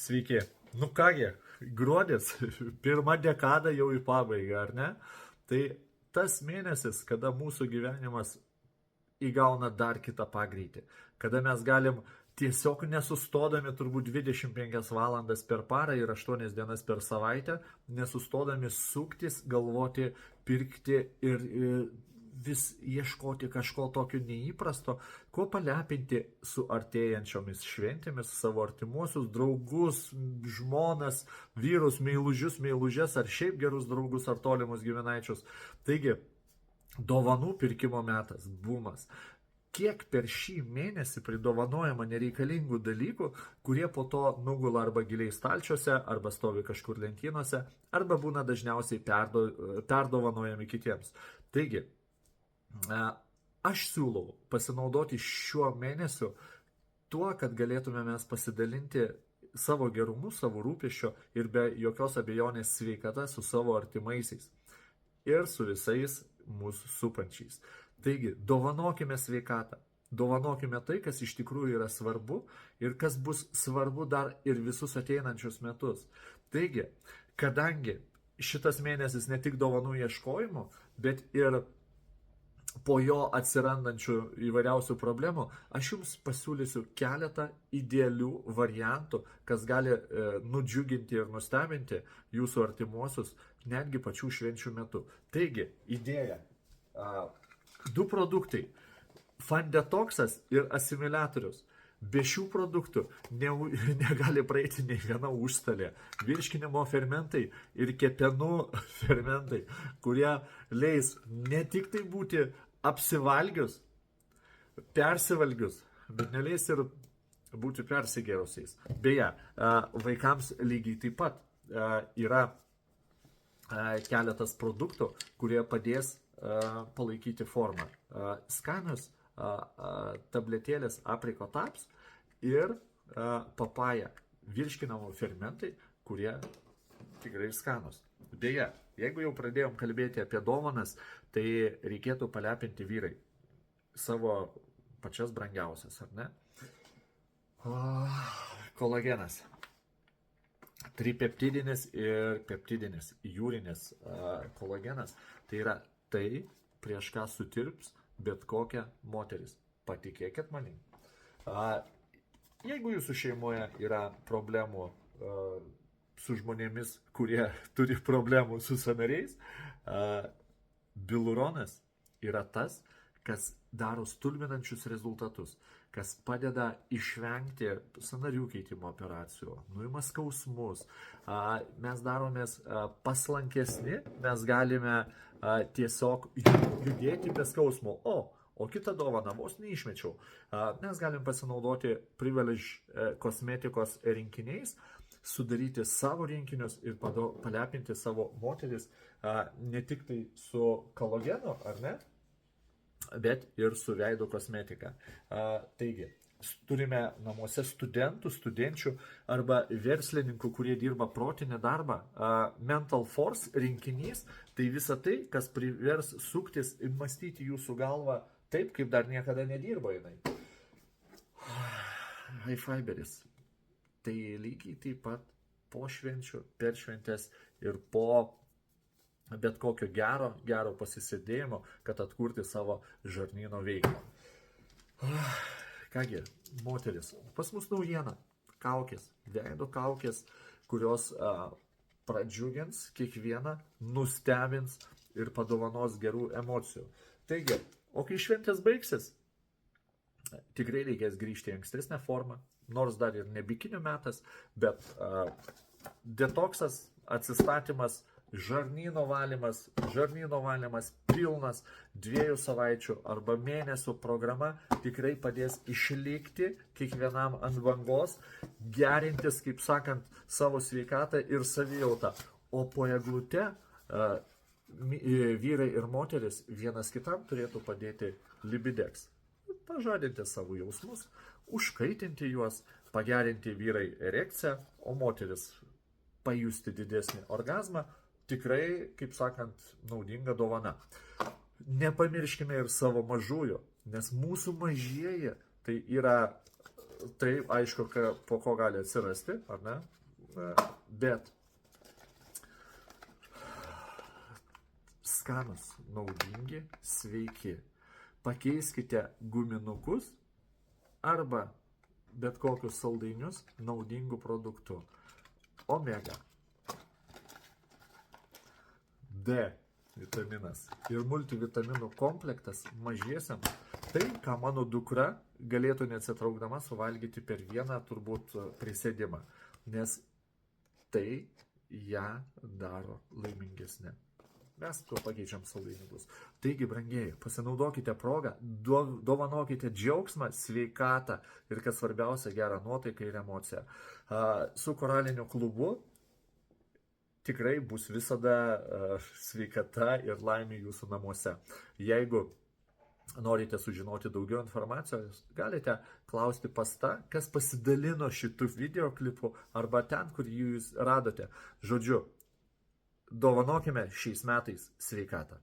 Sveiki. Nu kągi, gruodis, pirma dekada jau į pabaigą, ar ne? Tai tas mėnesis, kada mūsų gyvenimas įgauna dar kitą pagreitį, kada mes galim tiesiog nesustodami turbūt 25 valandas per parą ir 8 dienas per savaitę, nesustodami suktis, galvoti, pirkti ir vis ieškoti kažko tokio neįprasto, ko palepinti su artėjančiomis šventėmis savo artimuosius draugus, žmonas, vyrus, meilužius, meilužės ar šiaip gerus draugus ar tolimus giminaičius. Taigi, dovanų pirkimo metas, bumas. Kiek per šį mėnesį pridovanojama nereikalingų dalykų, kurie po to nugula arba giliai stalčiuose, arba stovi kažkur lentynose, arba būna dažniausiai perdovanojami kitiems. Taigi, aš siūlau pasinaudoti šiuo mėnesiu tuo, kad galėtume mes pasidalinti savo gerumu, savo rūpesčio ir be jokios abejonės sveikata su savo artimaisiais ir su visais mūsų supančiais. Taigi, dovanokime sveikatą, dovanokime tai, kas iš tikrųjų yra svarbu ir kas bus svarbu dar ir visus ateinančius metus. Taigi, kadangi šitas mėnesis ne tik dovanų ieškojimo, bet ir po jo atsirandančių įvairiausių problemų, aš jums pasiūlysiu keletą idealių variantų, kas gali nudžiuginti ir nustebinti jūsų artimuosius netgi pačių švenčių metu. Taigi, idėja. 2 produktai. Fun detoksas ir asimiliatorius. Be šių produktų negali praeiti nei viena užstalė. Virškinimo fermentai ir kepenų fermentai, kurie leis ne tik tai būti apsivalgius, persivalgius, bet neleis ir būti persigėrusiais. Beje, vaikams lygiai taip pat yra keletas produktų, kurie padės palaikyti formą. Skanius tabletėlės aprikotaps ir papaja, virškinamo fermentai, kurie tikrai skanus. Beje, jeigu jau pradėjom kalbėti apie dovanas, tai reikėtų palepinti vyrai savo pačias brangiausias, ar ne? Kolagenas. Tripeptidinis ir peptidinis, jūrinis kolagenas. Tai yra tai, prieš ką sutirps bet kokia moteris. Patikėkit manim. Jeigu jūsų šeimoje yra problemų su žmonėmis, kurie turi problemų su sąnariais, biluronas yra tas, kas daro stulbinančius rezultatus, kas padeda išvengti sąnarių keitimo operacijų, nuima skausmus, mes daromės paslankesni, mes galime tiesiog judėti be skausmo. O kitą dovaną vos neišmečiau. Mes galim pasinaudoti Privilege kosmetikos rinkiniais, sudaryti savo rinkinius ir palepinti savo moteris ne tik tai su kolagenu, ar ne, bet ir su veido kosmetika. Taigi, turime namuose studentų, studenčių arba verslininkų, kurie dirba protinį darbą. Mental Force rinkinys, tai visa tai, kas privers suktis ir mąstyti jūsų galvą taip, kaip dar niekada nedirba jinai. High fiberis. Tai lygiai taip pat po švenčių, per šventės ir po bet kokio gero pasisėdėjimo, kad atkurti savo žarnyno veiklą. Kągi, moteris, pas mus naujiena. Kaukės, veido kaukės, kurios pradžiugins kiekvieną, nustebins ir padovanos gerų emocijų. Taigi, o kai šventės baigsis, tikrai reikės grįžti į ankstesnę formą, nors dar ir ne bikinių metas, bet detoksas, atsistatymas, žarnyno valymas pilnas 2 savaičių arba mėnesių programa tikrai padės išlikti kiekvienam ant bangos, gerintis, kaip sakant, savo sveikatą ir savijautą. O po eglute vyrai ir moteris vienas kitam turėtų padėti libidex. Pažadinti savo jausmus, užkaitinti juos, pagerinti vyrai erekciją, o moteris pajusti didesnį orgazmą. Tikrai, kaip sakant, naudinga dovana. Nepamirškime ir savo mažųjų, nes mūsų mažieji tai yra Tai aišku, po ko gali atsirasti, ar ne? Bet skanus, naudingi, sveiki. Pakeiskite guminukus arba bet kokius saldainius naudingų produktų. Omega, D vitaminas ir multivitaminų komplektas mažiesiam. Tai, ką mano dukra galėtų neatsitraukdama suvalgyti per vieną turbūt prisėdimą, nes tai ją daro laimingesnė. Mes tuo pakeičiam saldainiukus. Taigi, brangieji, pasinaudokite progą, dovanokite džiaugsmą, sveikatą ir, kas svarbiausia, gerą nuotaiką ir emociją. Su Koraliniu klubu tikrai bus visada sveikata ir laimė jūsų namuose. Jeigu norite sužinoti daugiau informacijos, galite klausti pas tą, kas pasidalino šitų videoklipu arba ten, kur jūs radote. Žodžiu, dovanokime šiais metais sveikatą.